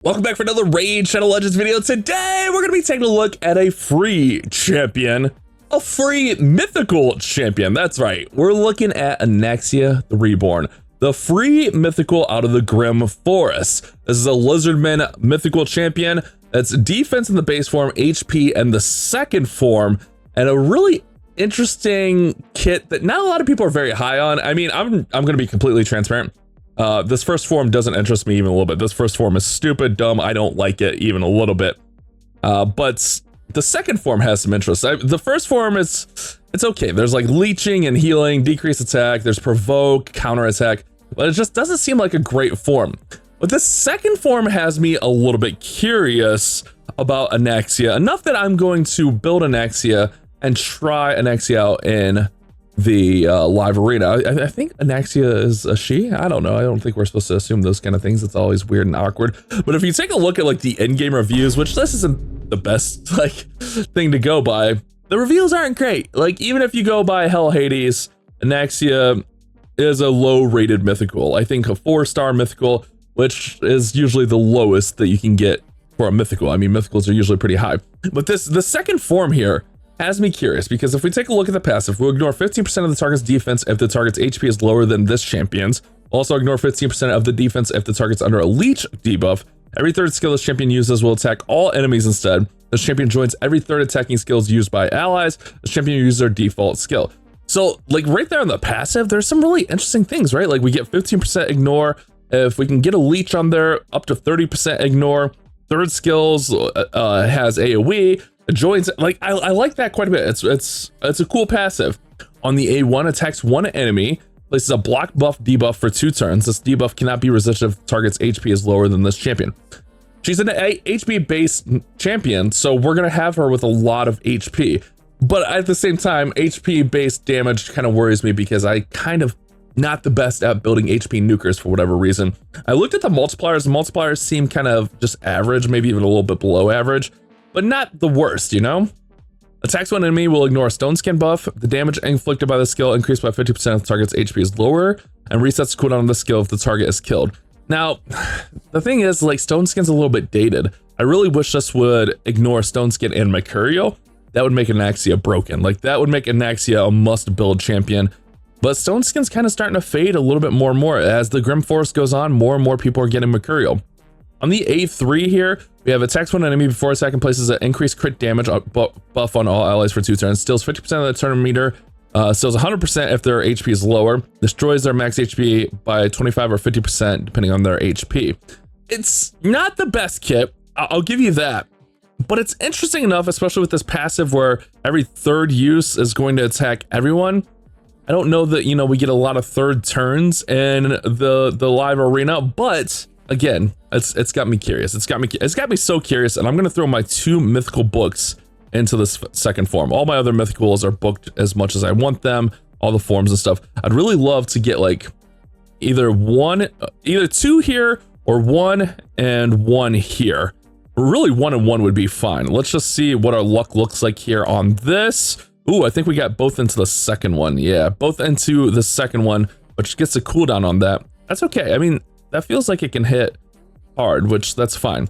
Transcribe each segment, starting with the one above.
Welcome back for another Raid Shadow Legends video. Today, we're going to be taking a look at a free champion, a free mythical champion. That's right. We're looking at Anaxia the Reborn, the free mythical out of the Grim Forest. This is a Lizardman mythical champion that's defense in the base form, HP and the second form, and a really interesting kit that not a lot of people are very high on. I mean, I'm going to be completely transparent. This first form doesn't interest me even a little bit. This first form is stupid, dumb. I don't like it even a little bit. But the second form has some interest. The first form it's okay. There's like leeching and healing, decrease attack. There's provoke, counter attack, but it just doesn't seem like a great form. But this second form has me a little bit curious about Anaxia, enough that I'm going to build Anaxia and try Anaxia out in the live arena. I think Anaxia is a she. I don't know. I don't think we're supposed to assume those kind of things. It's always weird and awkward. But if you take a look at like the in-game reviews, which this isn't the best like thing to go by, the reviews aren't great. Like even if you go by Hell Hades, Anaxia is a low-rated mythical. I think a 4-star mythical, which is usually the lowest that you can get for a mythical. I mean, mythicals are usually pretty high. But the second form here has me curious, because if we take a look at the passive, we'll ignore 15% of the target's defense if the target's HP is lower than this champion's. Also ignore 15% of the defense if the target's under a leech debuff. Every third skill this champion uses will attack all enemies instead. This champion joins every third attacking skills used by allies. This champion uses their default skill. So like right there in the passive, there's some really interesting things, right? Like we get 15% ignore. If we can get a leech on there, up to 30% ignore. Third skills has AoE. Joins, like I like that quite a bit. It's a cool passive. On the A1, attacks one enemy, places a block buff debuff for 2 turns. This debuff cannot be resisted if the target's HP is lower than this champion. She's an HP based champion, so we're gonna have her with a lot of HP. But at the same time, HP based damage kind of worries me because I kind of not the best at building HP nukers for whatever reason. I looked at the multipliers. The multipliers seem kind of just average, maybe even a little bit below average, but not the worst, you know? Attacks one enemy will ignore a stone skin buff. The damage inflicted by the skill increased by 50% if the target's HP is lower, and resets the cooldown of the skill if the target is killed. Now, the thing is, like, stone skin's a little bit dated. I really wish this would ignore stone skin and Mercurial. That would make Anaxia broken. Like, that would make Anaxia a must-build champion. But stone skin's kind of starting to fade a little bit more and more. As the Grim Forest goes on, more and more people are getting Mercurial. On the A3 here, we have attacks one enemy before attacking, places an increased crit damage buff on all allies for 2 turns, steals 50% of the turn meter, steals 100% if their HP is lower, destroys their max HP by 25 or 50% depending on their HP. It's not the best kit, I'll give you that, but it's interesting enough, especially with this passive where every third use is going to attack everyone. I don't know that, you know, we get a lot of third turns in the live arena, but again, it's got me curious. It's got me so curious, and I'm gonna throw my 2 mythical books into this second form. All my other mythicals are booked as much as I want them, all the forms and stuff. I'd really love to get like either 2 here or 1 and 1 here. Really 1 and 1 would be fine. Let's just see what our luck looks like here on this. Ooh, I think we got both into the second one. Yeah, both into the second one, which gets a cooldown on that. That's okay. I mean, that feels like it can hit hard, which that's fine.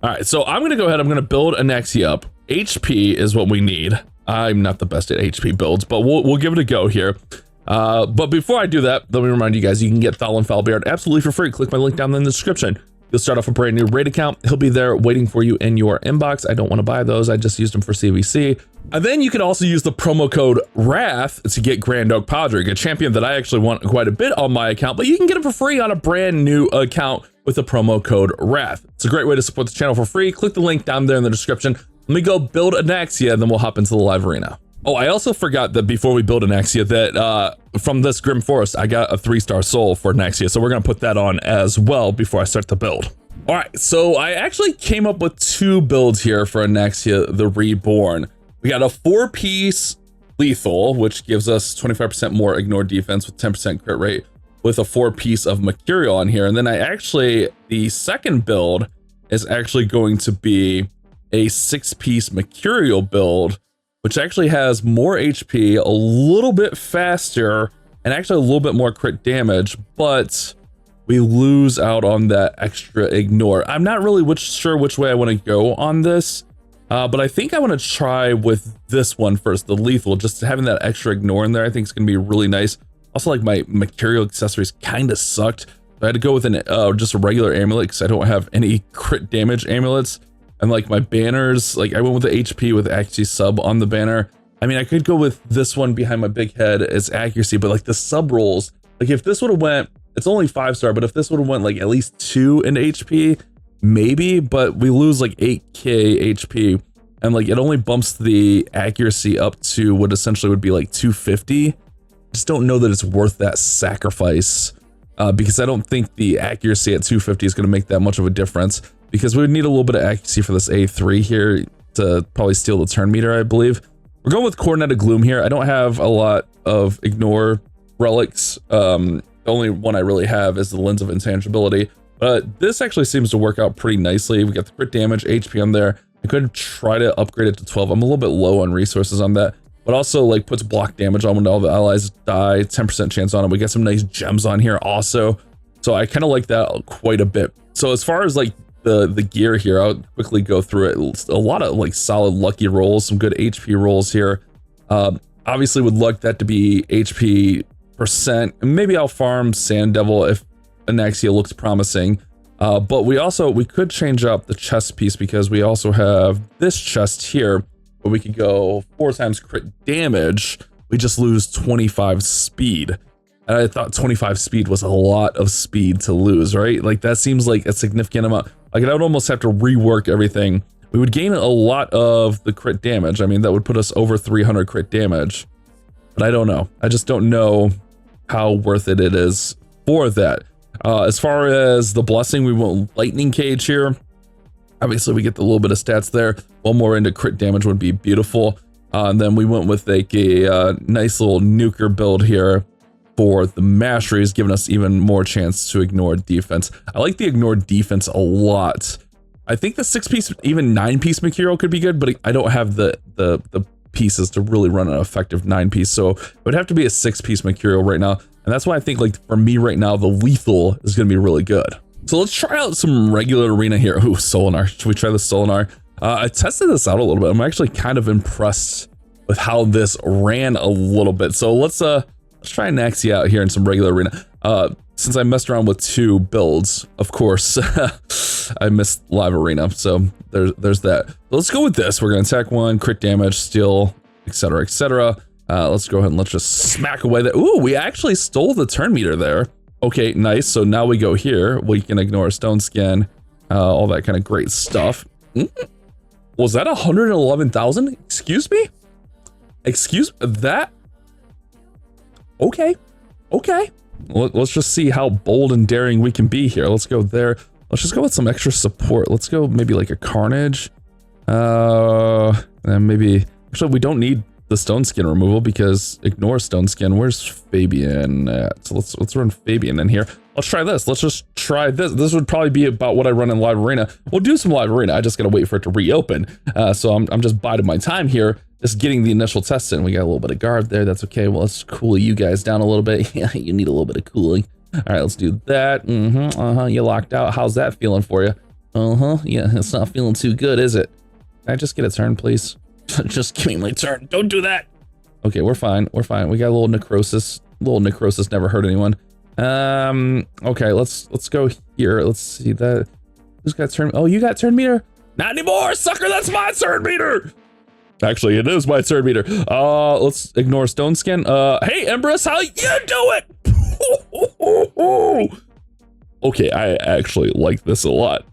All right, so I'm gonna go ahead. I'm gonna build Anaxia up. HP is what we need. I'm not the best at HP builds, but we'll give it a go here. But before I do that, let me remind you guys, you can get Thal and Falbeard absolutely for free. Click my link down in the description. You'll start off a brand new raid account. He'll be there waiting for you in your inbox. I don't want to buy those. I just used them for CVC. And then you can also use the promo code WRATH to get Grand Oak Podrick, a champion that I actually want quite a bit on my account, but you can get it for free on a brand new account with the promo code WRATH. It's a great way to support the channel for free. Click the link down there in the description. Let me go build Anaxia, and then we'll hop into the live arena. Oh, I also forgot that before we build Anaxia that from this Grim Forest, I got a 3-star soul for Anaxia, so we're gonna put that on as well before I start the build. All right, so I actually came up with 2 builds here for Anaxia the Reborn. We got a 4-piece lethal, which gives us 25% more ignore defense with 10% crit rate, with a 4-piece of Mercurial on here. And then the second build is actually going to be a 6-piece Mercurial build, which actually has more HP, a little bit faster, and actually a little bit more crit damage, but we lose out on that extra ignore. I'm not really sure which way I want to go on this, but I think I want to try with this one first, the lethal. Just having that extra ignore in there, I think is going to be really nice. Also, like, my material accessories kind of sucked. I had to go with an just a regular amulet because I don't have any crit damage amulets. And like my banners, like I went with the HP with accuracy sub on the banner. I mean, I could go with this one behind my big head as accuracy, but like the sub rolls, like if this would have went, it's only 5-star, but if this would have went like at least 2 in HP, maybe, but we lose like 8k HP, and like it only bumps the accuracy up to what essentially would be like 250. I just don't know that it's worth that sacrifice, because I don't think the accuracy at 250 is going to make that much of a difference, because we would need a little bit of accuracy for this A3 here to probably steal the turn meter, I believe. We're going with Coronet of Gloom here. I don't have a lot of ignore relics. The only one I really have is the Lens of Intangibility, but this actually seems to work out pretty nicely. We got the crit damage, HP on there. I could try to upgrade it to 12. I'm a little bit low on resources on that, but also like puts block damage on when all the allies die, 10% chance on it. We got some nice gems on here also. So I kind of like that quite a bit. So as far as like the gear here, I'll quickly go through it. A lot of like solid lucky rolls, some good HP rolls here. Obviously would like that to be HP percent. Maybe I'll farm Sand Devil if Anaxia looks promising. But we could change up the chest piece, because we also have this chest here where we could go 4 times crit damage. We just lose 25 speed. And I thought 25 speed was a lot of speed to lose, right? Like that seems like a significant amount. Like I would almost have to rework everything. We would gain a lot of the crit damage. I mean, that would put us over 300 crit damage, but I don't know. I just don't know how worth it is for that. As far as the blessing, we went lightning cage here. Obviously we get the little bit of stats there. One more into crit damage would be beautiful. And then we went with like a nice little nuker build here for the masteries, giving us even more chance to ignore defense. I like the ignore defense a lot. I think the 6-piece, even 9-piece Mercurial could be good, but I don't have the pieces to really run an effective 9-piece. So it would have to be a 6-piece Mercurial right now. And that's why I think like for me right now, the lethal is going to be really good. So let's try out some regular arena here. Ooh, Solinar. Should we try the Solinar? I tested this out a little bit. I'm actually kind of impressed with how this ran a little bit. So let's try Anaxia out here in some regular arena. Since I messed around with 2 builds, of course, I missed live arena. So there's that. Let's go with this. We're going to attack 1, crit damage, steal, etc., etc. Let's go ahead and let's just smack away that. Ooh, we actually stole the turn meter there. Okay, nice. So now we go here. We can ignore stone skin, all that kind of great stuff. Was that 111,000? Excuse me? Excuse that? Okay. Let's just see how bold and daring we can be here. Let's go there. Let's just go with some extra support. Let's go maybe like a Carnage. And maybe, actually we don't need the stone skin removal because ignore stone skin. Where's Fabian at? So let's run Fabian in here. Let's try this. Let's just try this. This would probably be about what I run in live arena. We'll do some live arena. I just gotta wait for it to reopen. So I'm just biding my time here, just getting the initial test in. We got a little bit of guard there. That's okay. Well, let's cool you guys down a little bit. Yeah, you need a little bit of cooling. All right, let's do that. You locked out. How's that feeling for you? Yeah, it's not feeling too good, is it? Can I just get a turn, please? Just give me my turn. Don't do that. Okay, we're fine. We're fine. We got a little necrosis. Little necrosis never hurt anyone. Okay, let's go here. Let's see that. Who's got turn? Oh, you got turn meter? Not anymore, sucker. That's my turn meter. Actually, it is my turn meter. Let's ignore stone skin. Hey, Empress, how you doing? Okay, I actually like this a lot.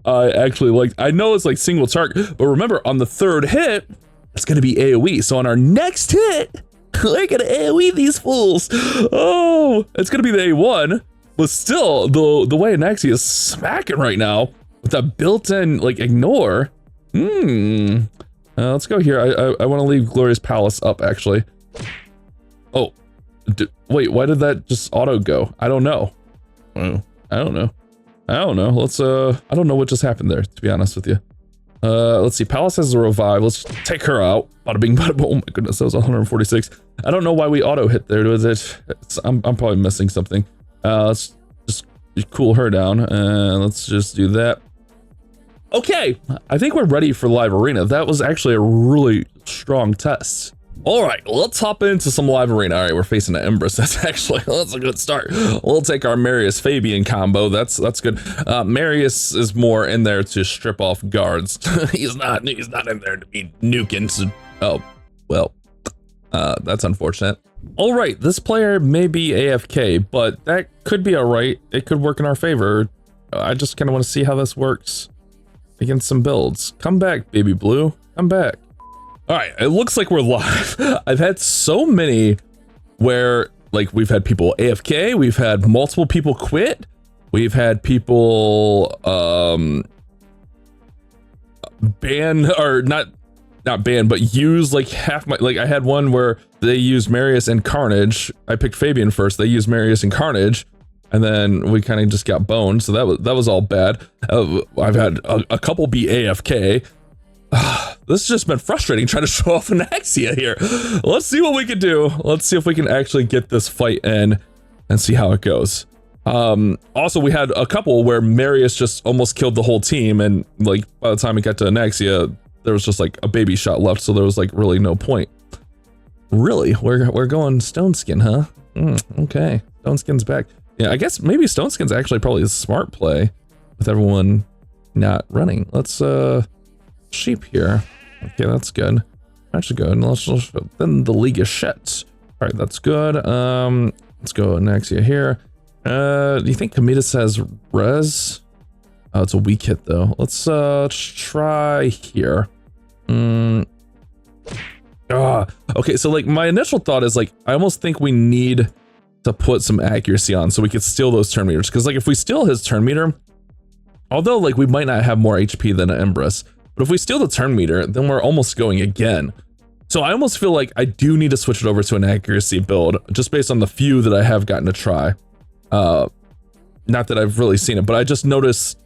I know it's like single target, but remember on the 3rd hit, it's gonna be AoE. So on our next hit, we're gonna AoE these fools. Oh, it's gonna be the A1, but still the way Anaxia is smacking right now with that built-in like ignore. Let's go here. I want to leave Glorious Palace up actually. Oh, wait, why did that just auto go? I don't know. I don't know. Let's I don't know what just happened there, to be honest with you. Let's see. Palace has a revive. Let's take her out. Bada bing, bada boom. Oh my goodness, that was 146. I don't know why we auto hit there. Was it? I'm probably missing something. Let's just cool her down. Let's just do that. Okay, I think we're ready for live arena. That was actually a really strong test. All right, let's hop into some live arena. All right, we're facing an Empress. That's a good start. We'll take our Marius Fabian combo. That's good. Marius is more in there to strip off guards. he's not in there to be nuking. So, oh, well, that's unfortunate. All right, this player may be AFK, but that could be all right. It could work in our favor. I just kind of want to see how this works against some builds. Come back, baby blue. Come back. All right, it looks like we're live. I've had so many where, like, we've had people AFK, we've had multiple people quit, we've had people ban, or not ban, but use like half my, like I had one where they used Marius and Carnage. I picked Fabian first, they used Marius and Carnage, and then we kind of just got boned, so that was all bad. I've had a couple be AFK. This has just been frustrating trying to show off Anaxia here. Let's see what we can do. Let's see if we can actually get this fight in and see how it goes. Also, we had a couple where Marius just almost killed the whole team, and like by the time it got to Anaxia, there was just like a baby shot left, so there was like really no point. Really? We're going Stone Skin, huh? Okay, Stone Skin's back. Yeah, I guess maybe Stone Skin's actually probably a smart play with everyone not running. Let's sheep here. Okay, that's good. Actually good. Let's then the League of Shits. All right, that's good. Let's go Anaxia here. Do you think Kamitas has res? Oh, it's a weak hit though. Let's try here. Okay, so like my initial thought is like I almost think we need to put some accuracy on so we could steal those turn meters, because like if we steal his turn meter, although like we might not have more HP than an Empress, but if we steal the turn meter, then we're almost going again. So I almost feel like I do need to switch it over to an accuracy build, just based on the few that I have gotten to try. Not that I've really seen it, but I just noticed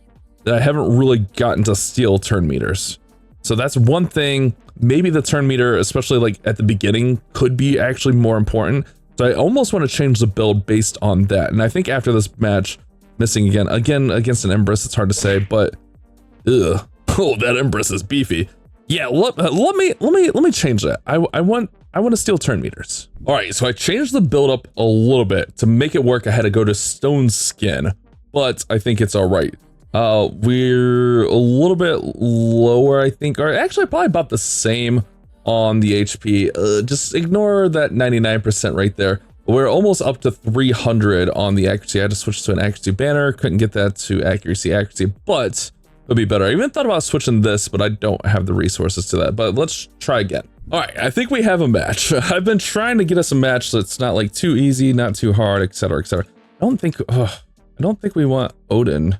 that I haven't really gotten to steal turn meters. So that's one thing. Maybe the turn meter, especially like at the beginning, could be actually more important. So I almost want to change the build based on that. And I think after this match, missing again against an Empress, it's hard to say, but ugh. Oh, that Empress is beefy. Yeah, let me change that. I want to steal turn meters. All right, so I changed the build up a little bit to make it work. I had to go to Stone Skin, but I think it's all right. We're a little bit lower, I think, or actually probably about the same on the HP. Just ignore that 99% right there. We're almost up to 300 on the accuracy. I had to switch to an accuracy banner. Couldn't get that to accuracy, but it'll be better. I even thought about switching this, but I don't have the resources to that. But let's try again. All right, I think we have a match. I've been trying to get us a match so it's not like too easy, not too hard, etc., etc. I don't think we want Odin.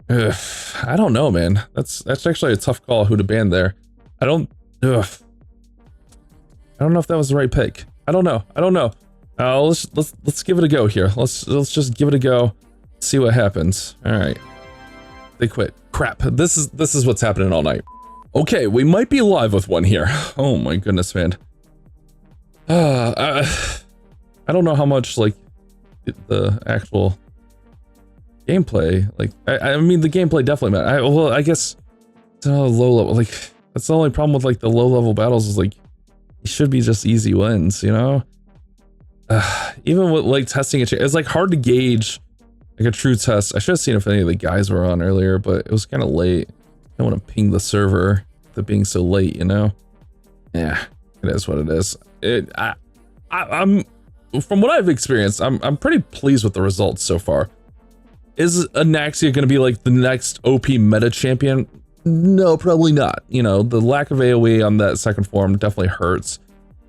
I don't know, man. That's actually a tough call who to ban there. I don't know if that was the right pick. I don't know. Let's give it a go here. Let's just give it a go. See what happens. All right. They quit. Crap. This is what's happening all night. Okay, we might be live with one here. Oh my goodness, man. I don't know how much like the actual gameplay. Like, I mean, the gameplay definitely matters. Well, I guess it's low level. Like, that's the only problem with like the low level battles is like it should be just easy wins, you know. Even with like testing it's like hard to gauge. Like a true test. I should have seen if any of the guys were on earlier, but it was kind of late. I don't want to ping the server with it being so late, you know? Yeah, it is what it is. I'm from what I've experienced, I'm pretty pleased with the results so far. Is Anaxia going to be like the next OP meta champion? No, probably not. You know, the lack of AoE on that second form definitely hurts.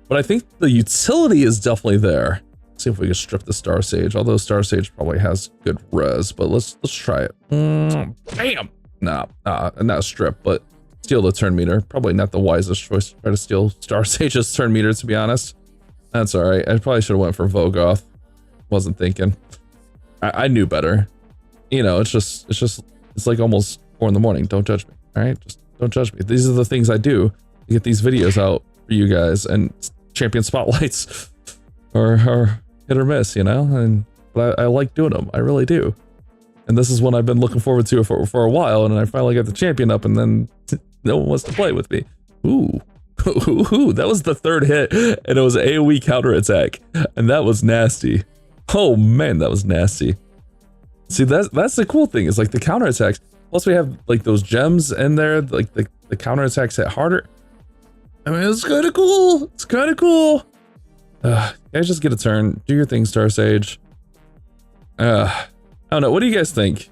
But I think the utility is definitely there. See if we can strip the Star Sage, although Star Sage probably has good res, but let's try it. Bam! Nah, not strip, but steal the turn meter. Probably not the wisest choice to try to steal Star Sage's turn meter, to be honest. That's all right. I probably should have went for Vogoth. Wasn't thinking. I knew better. You know, it's like almost 4 in the morning. Don't judge me, all right? Just don't judge me. These are the things I do to get these videos out for you guys, and champion spotlights are hit or miss, you know? And but I like doing them. I really do. And this is one I've been looking forward to for a while, and I finally got the champion up, and then no one wants to play with me. Ooh. Ooh, that was the third hit, and it was AoE counterattack, and that was nasty. Oh man, that was nasty. See, that's the cool thing, is like the counterattacks. Plus we have like those gems in there, like the counterattacks hit harder. I mean, it's kind of cool. It's kind of cool. Guys, just get a turn. Do your thing, Star Sage. I don't know. What do you guys think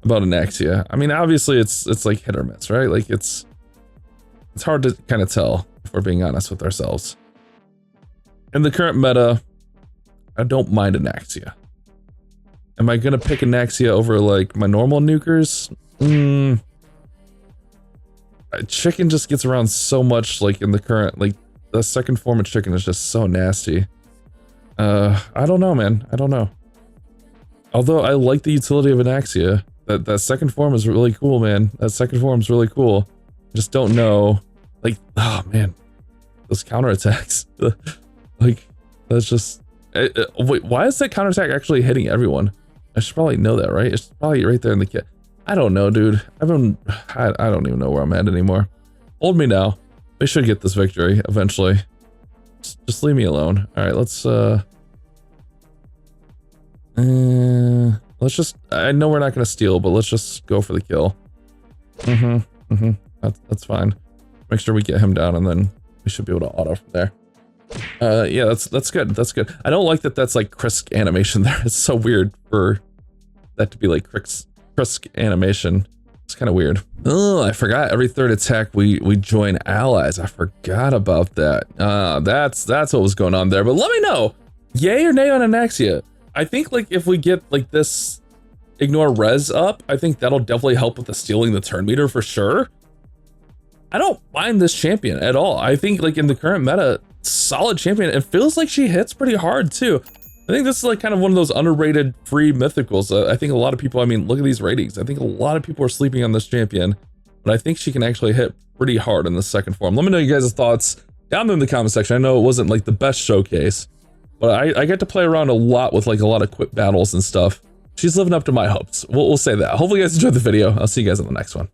about Anaxia? I mean, obviously it's like hit or miss, right? Like it's hard to kind of tell, if we're being honest with ourselves. In the current meta, I don't mind Anaxia. Am I gonna pick Anaxia over like my normal nukers? Chicken just gets around so much, like in the current, like the second form of chicken is just so nasty. I don't know, man. I don't know. Although I like the utility of Anaxia. That second form is really cool, man. That second form is really cool. Just don't know, like, oh man, those counterattacks. Like, that's just, wait, why is that counterattack actually hitting everyone? I should probably know that, right? It's probably right there in the kit. I don't know, dude. I don't even know where I'm at anymore. Hold me now. We should get this victory eventually. Just leave me alone. All right, let's just, I know we're not gonna steal, but let's just go for the kill. That's fine. Make sure we get him down, and then we should be able to auto from there. Yeah, that's good. That's good. I don't like that that's like Krisk animation there. It's so weird for that to be like Krisk animation. It's kind of weird. Oh, I forgot. Every third attack we join allies. I forgot about that. That's what was going on there. But let me know, yay or nay on Anaxia. I think like if we get like this ignore res up, I think that'll definitely help with the stealing the turn meter for sure. I don't mind this champion at all. I think like in the current meta, solid champion. It feels like she hits pretty hard too. I think this is like kind of one of those underrated free mythicals. I think a lot of people, I mean, look at these ratings. I think a lot of people are sleeping on this champion, but I think she can actually hit pretty hard in the second form. Let me know you guys' thoughts down in the comment section. I know it wasn't like the best showcase, but I get to play around a lot with like a lot of quick battles and stuff. She's living up to my hopes. We'll say that. Hopefully you guys enjoyed the video. I'll see you guys in the next one.